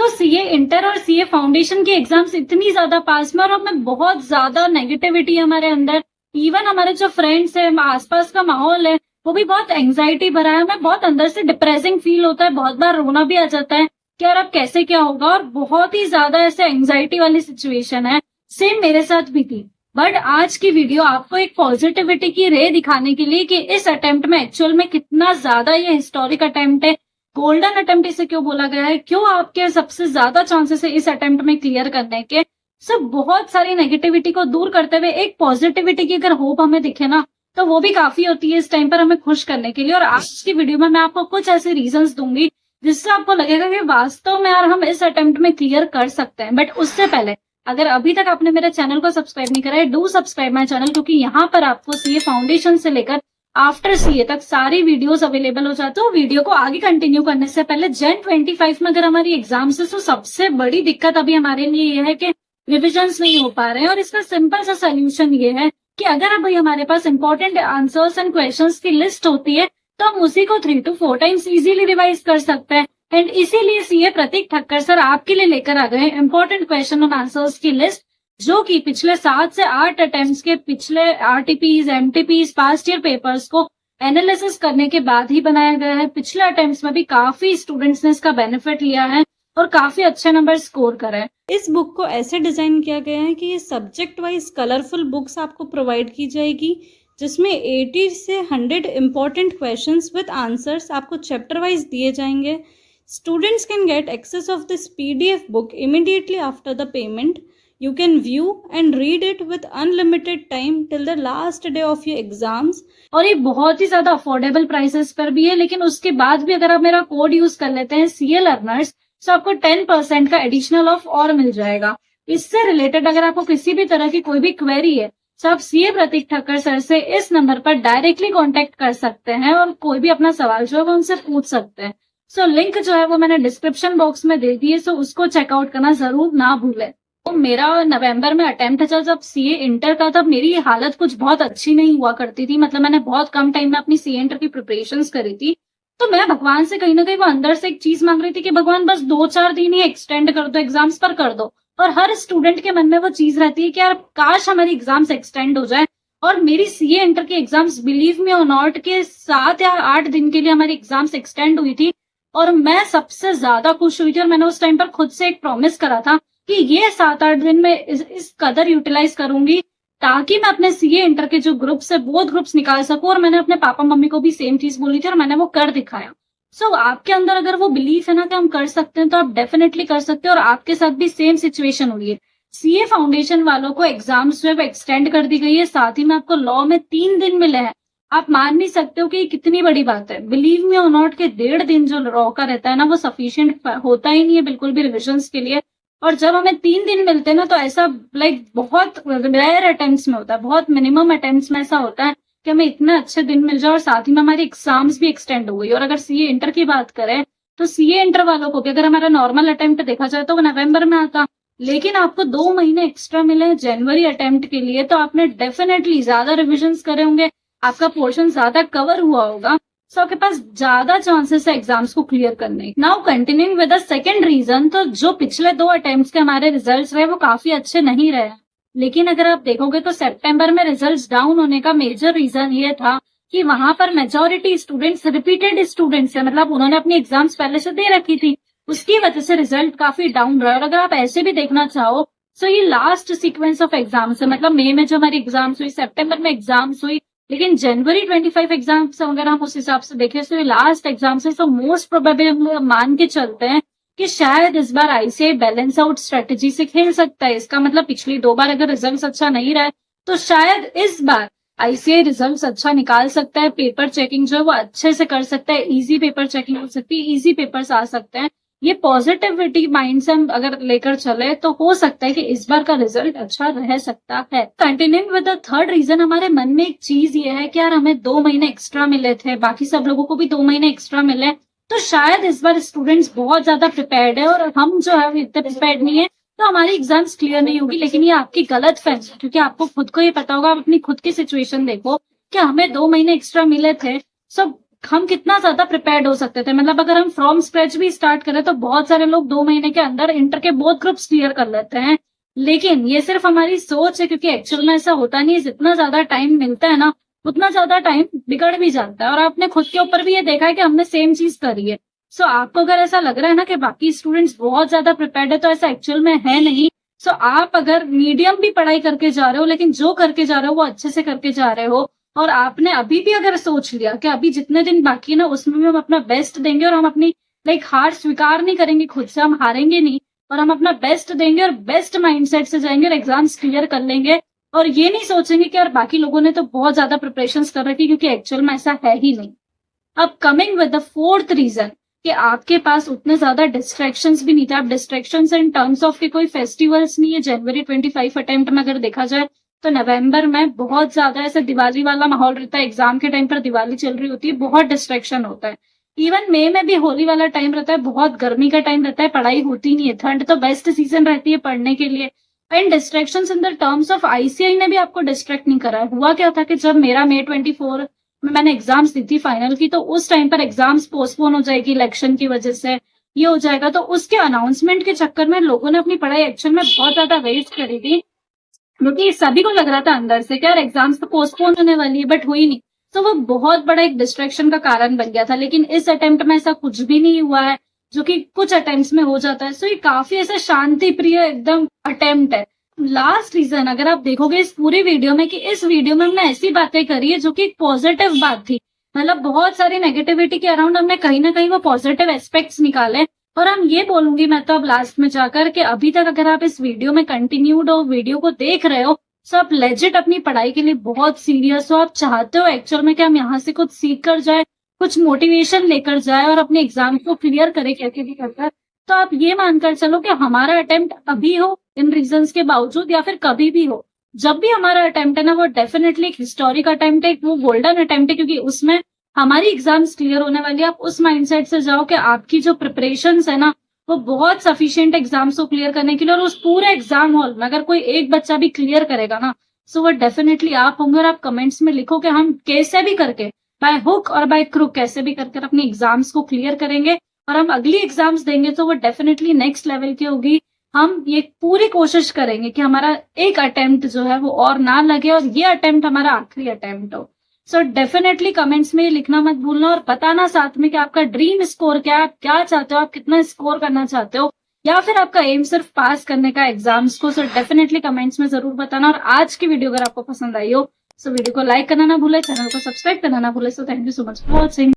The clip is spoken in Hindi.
तो सीए इंटर और सीए फाउंडेशन के एग्जाम्स इतनी ज्यादा पास में, और हमें बहुत ज्यादा नेगेटिविटी हमारे अंदर, इवन हमारे जो फ्रेंड्स है, आसपास का माहौल है, वो भी बहुत एंग्जाइटी भरा है। हमें बहुत अंदर से डिप्रेसिंग फील होता है, बहुत बार रोना भी आ जाता है कि यार अब कैसे क्या होगा, और बहुत ही ज्यादा ऐसे एंग्जाइटी वाली सिचुएशन है। सेम मेरे साथ भी थी। बट आज की वीडियो आपको एक पॉजिटिविटी की रे दिखाने के लिए कि इस अटेम्प्ट में एक्चुअल में कितना ज्यादा ये हिस्टोरिक अटेम्प्ट है, गोल्डन अटेम्प्ट इसे क्यों बोला गया है, क्यों आपके सबसे ज्यादा चांसेस है इस अटेम्प्ट में क्लियर करने के। सब बहुत सारी नेगेटिविटी को दूर करते हुए एक पॉजिटिविटी की अगर होप हमें दिखे ना, तो वो भी काफी होती है इस टाइम पर हमें खुश करने के लिए। और आज की वीडियो में मैं आपको कुछ ऐसे रीजंस दूंगी जिससे आपको लगेगा कि वास्तव में यार हम इस अटेम्प्ट में क्लियर कर सकते हैं। बट उससे पहले अगर अभी तक आपने मेरे चैनल को सब्सक्राइब नहीं करा है, डू सब्सक्राइब माय चैनल, क्योंकि यहाँ पर आपको सीए फाउंडेशन से लेकर आफ्टर सीए तक सारी वीडियोस अवेलेबल हो जाते हैं। तो वीडियो को आगे कंटिन्यू करने से पहले जैन 25 में अगर हमारी एग्जाम्स है, तो सबसे बड़ी दिक्कत अभी हमारे लिए ये है कि रिविजन्स नहीं हो पा रहे हैं। और इसका सिंपल सा सोल्यूशन ये है कि अगर अभी हमारे पास इंपॉर्टेंट आंसर्स एंड क्वेश्चंस की लिस्ट होती है, तो हम उसी को 3 to 4 टाइम्स इजीली रिवाइज कर सकते हैं। एंड इसीलिए सीए प्रतीक ठक्कर सर आपके लिए लेकर आ गए हैं इंपॉर्टेंट क्वेश्चन और आंसर्स की लिस्ट, जो कि पिछले 7 से 8 अटेम्प्ट्स के पिछले आरटीपीज, एमटीपीज, पास्ट ईयर पेपर्स को एनालिसिस करने के बाद ही बनाया गया है। पिछले अटेम्प्ट्स में भी काफी स्टूडेंट्स ने इसका बेनिफिट लिया है और काफी अच्छे नंबर स्कोर करे हैं। इस बुक को ऐसे डिजाइन किया गया है कि ये सब्जेक्ट वाइज कलरफुल बुक्स आपको प्रोवाइड की जाएगी, जिसमें 80 से 100 इम्पॉर्टेंट क्वेश्चंस विद आंसर्स आपको चैप्टर वाइज दिए जाएंगे। Students can get access of this PDF book immediately after the payment. You can view and read it with unlimited time till the last day of your exams. और ये बहुत ही ज्यादा अफोर्डेबल प्राइसेस पर भी है। लेकिन उसके बाद भी अगर आप मेरा कोड यूज कर लेते हैं सीए लर्नर्स, तो आपको 10% का एडिशनल ऑफ और मिल जाएगा। इससे रिलेटेड अगर आपको किसी भी तरह की कोई भी क्वेरी है, तो आप सीए प्रतीक ठक्कर सर से इस नंबर पर डायरेक्टली कॉन्टेक्ट कर सकते हैं और कोई भी अपना सवाल जो है वो उनसे पूछ सकते हैं। सो लिंक जो है वो मैंने डिस्क्रिप्शन बॉक्स में दे दी है, सो उसको चेकआउट करना जरूर ना भूलें। तो मेरा नवंबर में अटेम्प्ट था जब सीए इंटर का, तब मेरी हालत कुछ बहुत अच्छी नहीं हुआ करती थी। मतलब मैंने बहुत कम टाइम में अपनी सीए इंटर की प्रिपरेशंस करी थी। तो मैं भगवान से कहीं ना कहीं वो अंदर से एक चीज मांग रही थी कि भगवान बस 2-4 दिन ही एक्सटेंड कर दो, एग्जाम्स पर कर दो। और हर स्टूडेंट के मन में वो चीज रहती है कि यार काश हमारी एग्जाम्स एक्सटेंड हो जाए। और मेरी सीए इंटर की एग्जाम्स बिलीव मी और नॉट के 7 या 8 दिन के लिए हमारी एग्जाम्स एक्सटेंड हुई थी। और मैं सबसे ज्यादा खुश हुई थी, और मैंने उस टाइम पर खुद से एक प्रॉमिस करा था कि ये 7-8 दिन में इस कदर यूटिलाइज करूंगी ताकि मैं अपने सीए इंटर के जो ग्रुप्स है बोथ ग्रुप्स निकाल सकूं। और मैंने अपने पापा मम्मी को भी सेम चीज बोली थी और मैंने वो कर दिखाया। सो आपके अंदर अगर वो बिलीफ है ना कि हम कर सकते हैं, तो आप डेफिनेटली कर सकते हैं। और आपके साथ भी सेम सिचुएशन हुई है। सीए फाउंडेशन वालों को एग्जाम्स जो है एक्सटेंड कर दी गई है, साथ ही में आपको लॉ में 3 दिन मिले हैं। आप मान नहीं सकते हो कि ये कितनी बड़ी बात है। बिलीव मी और नॉट के 1.5 दिन जो लॉ का रहता है ना, वो सफिशिएंट होता ही नहीं है बिल्कुल भी रिविजन्स के लिए। और जब हमें 3 दिन मिलते हैं ना, तो ऐसा लाइक बहुत रेयर अटेम्प्ट्स में होता है, बहुत मिनिमम अटेम्प्ट्स में ऐसा होता है कि हमें इतने अच्छे दिन मिल जाए और साथ ही में हमारी एग्जाम्स भी एक्सटेंड हो गई। और अगर सीए इंटर की बात करें, तो सीए इंटर वालों को भी अगर हमारा नॉर्मल अटेम्प्ट देखा जाए तो वो नवंबर में आता, लेकिन आपको 2 महीने एक्स्ट्रा मिले जनवरी अटेम्प्ट के लिए, तो आपने डेफिनेटली ज्यादा रिविजन करे होंगे, आपका पोर्शन ज्यादा कवर हुआ होगा, सो आपके पास ज्यादा चांसेस है एग्जाम्स को क्लियर करने। Now continuing with the second reason, तो जो पिछले 2 अटेम्प्ट्स के हमारे रिजल्ट्स रहे वो काफी अच्छे नहीं रहे। लेकिन अगर आप देखोगे तो सितंबर में रिजल्ट्स डाउन होने का मेजर रीजन ये था कि वहां पर मेजोरिटी स्टूडेंट्स रिपीटेड स्टूडेंट्स है, मतलब उन्होंने अपनी एग्जाम्स पहले से दे रखी थी, उसकी वजह से रिजल्ट काफी डाउन रहा। और अगर आप ऐसे भी देखना चाहो, सो ये लास्ट सीक्वेंस ऑफ एग्जाम्स है। मतलब मई में जो हमारी एग्जाम्स हुई, सितंबर में एग्जाम्स हुई, लेकिन जनवरी 25 एग्जाम्स अगर हम उस हिसाब से देखें तो लास्ट एग्जाम से, तो मोस्ट प्रोबेबल हम मान के चलते हैं कि शायद इस बार आईसीआई बैलेंस आउट स्ट्रेटेजी से खेल सकता है। इसका मतलब पिछली 2 बार अगर रिजल्ट अच्छा नहीं रहा है, तो शायद इस बार आईसीआई रिजल्ट अच्छा निकाल सकता है। पेपर चेकिंग जो है वो अच्छे से कर सकता है, इजी पेपर चेकिंग हो सकती है, इजी पेपर्स आ सकते हैं। ये पॉजिटिविटी माइंड से हम अगर लेकर चले तो हो सकता है कि इस बार का रिजल्ट अच्छा रह सकता है। Continuing with the third reason, हमारे मन में एक चीज ये है कि यार हमें 2 महीने एक्स्ट्रा मिले थे, बाकी सब लोगों को भी 2 महीने एक्स्ट्रा मिले, तो शायद इस बार स्टूडेंट्स बहुत ज्यादा प्रिपेयर्ड है और हम जो है इतने प्रिपेयर्ड नहीं है, तो हमारी एग्जाम्स क्लियर नहीं होगी। लेकिन ये आपकी गलत फहमी है, क्योंकि आपको खुद को ये पता होगा, आप अपनी खुद की सिचुएशन देखो कि हमें 2 महीने एक्स्ट्रा मिले थे। सब हम कितना ज्यादा प्रिपेयर्ड हो सकते थे। मतलब अगर हम फ्रॉम स्क्रैच भी स्टार्ट करें तो बहुत सारे लोग 2 महीने के अंदर इंटर के बोथ ग्रुप्स क्लियर कर लेते हैं। लेकिन ये सिर्फ हमारी सोच है, क्योंकि एक्चुअल में ऐसा होता नहीं है। जितना ज्यादा टाइम मिलता है ना, उतना ज्यादा टाइम बिगड़ भी जाता है। और आपने खुद के ऊपर भी ये देखा है कि हमने सेम चीज करी है। सो आपको अगर ऐसा लग रहा है ना कि बाकी स्टूडेंट्स बहुत ज्यादा प्रिपेयर्ड है, तो ऐसा एक्चुअल में है नहीं। सो आप अगर मीडियम भी पढ़ाई करके जा रहे हो, लेकिन जो करके जा रहे हो वो अच्छे से करके जा रहे हो, और आपने अभी भी अगर सोच लिया कि अभी जितने दिन बाकी है ना उसमें भी हम अपना बेस्ट देंगे, और हम अपनी हार स्वीकार नहीं करेंगे खुद से, हम हारेंगे नहीं, और हम अपना बेस्ट देंगे और बेस्ट माइंडसेट से जाएंगे और एग्जाम्स क्लियर कर लेंगे। और ये नहीं सोचेंगे कि यार बाकी लोगों ने तो बहुत ज्यादा प्रिपरेशंस कर रखी, क्योंकि एक्चुअल में ऐसा है ही नहीं। अब coming with the fourth reason, कि आपके पास उतने ज्यादा डिस्ट्रैक्शंस भी नहीं थे। आप डिस्ट्रैक्शंस इन टर्म्स ऑफ कि कोई फेस्टिवल्स नहीं है। जनवरी 25 अटेम्प्ट में अगर देखा जाए तो नवंबर में बहुत ज्यादा ऐसा दिवाली वाला माहौल रहता है। एग्जाम के टाइम पर दिवाली चल रही होती है, बहुत डिस्ट्रैक्शन होता है। इवन मई में भी होली वाला टाइम रहता है, बहुत गर्मी का टाइम रहता है, पढ़ाई होती नहीं है। ठंड तो बेस्ट सीजन रहती है पढ़ने के लिए। And distractions in the terms of ICI ने भी आपको डिस्ट्रैक्ट नहीं करा है। हुआ क्या था कि जब मेरा May 24 में मैंने एग्जाम्स दी थी फाइनल की, तो उस टाइम पर एग्जाम्स पोस्टपोन हो जाएगी इलेक्शन की वजह से, ये हो जाएगा, तो उसके अनाउंसमेंट के चक्कर में लोगों ने अपनी पढ़ाई एक्चुअल में बहुत ज्यादा वेस्ट करी थी। क्योंकि सभी को लग रहा था अंदर से कि यार एग्जाम्स तो पोस्टपोन होने वाली है, बट हुई नहीं। तो वो बहुत बड़ा एक डिस्ट्रैक्शन का कारण बन गया था। लेकिन इस अटेम्प्ट में ऐसा कुछ भी नहीं हुआ है, जो कि कुछ अटेम्प्ट्स में हो जाता है। सो ये काफी ऐसा शांति प्रिय एकदम अटेम्प्ट है। लास्ट रीजन अगर आप देखोगे इस पूरी वीडियो में, कि इस वीडियो में हमने ऐसी बातें करी है जो कि एक पॉजिटिव बात थी। मतलब बहुत सारी नेगेटिविटी के अराउंड हमने कहीं ना कहीं वो पॉजिटिव एस्पेक्ट्स निकाले। और हम ये बोलूंगी मैं तो अब लास्ट में जाकर, कि अभी तक अगर आप इस वीडियो में कंटिन्यूड हो, वीडियो को देख रहे हो, तो आप लेजिट अपनी पढ़ाई के लिए बहुत सीरियस हो। आप चाहते हो एक्चुअल में कि हम यहाँ से कुछ सीख कर जाए, कुछ मोटिवेशन लेकर जाए और अपने एग्जाम को क्लियर करे कैसे भी कर। तो आप ये मानकर चलो कि हमारा अटेम्प्ट अभी हो इन रीजंस के बावजूद, या फिर कभी भी हो, जब भी हमारा अटेम्प्ट है ना, वो डेफिनेटली एक हिस्टोरिक अटेम्प्ट है, वो गोल्डन अटेम्प्ट है, क्योंकि उसमें हमारी एग्जाम्स क्लियर होने वाली है। आप उस माइंडसेट से जाओ कि आपकी जो प्रिपरेशंस है ना, वो बहुत सफिशिएंट एग्जाम्स को क्लियर करने के लिए। और उस पूरे एग्जाम हॉल में अगर कोई एक बच्चा भी क्लियर करेगा ना, सो वो डेफिनेटली आप होंगे। और आप कमेंट्स में लिखो कि हम कैसे भी करके, बाय हुक और बाय क्रुक, कैसे भी करके अपनी एग्जाम्स को क्लियर करेंगे, और हम अगली एग्जाम्स देंगे तो वो डेफिनेटली नेक्स्ट लेवल की होगी। हम ये पूरी कोशिश करेंगे कि हमारा एक अटेम्प्ट जो है वो और ना लगे, और ये अटेम्प्ट हमारा आखिरी अटेम्प्ट हो। सो डेफिनेटली कमेंट्स में ये लिखना मत भूलना, और बताना साथ में कि आपका ड्रीम स्कोर क्या है, आप क्या चाहते हो, आप कितना स्कोर करना चाहते हो, या फिर आपका एम सिर्फ पास करने का एग्जाम्स को। सो डेफिनेटली कमेंट्स में जरूर बताना। और आज की वीडियो अगर आपको पसंद आई हो, सो वीडियो को लाइक करना ना भूले, चैनल को सब्सक्राइब करना ना भूले। So thank you so much for watching.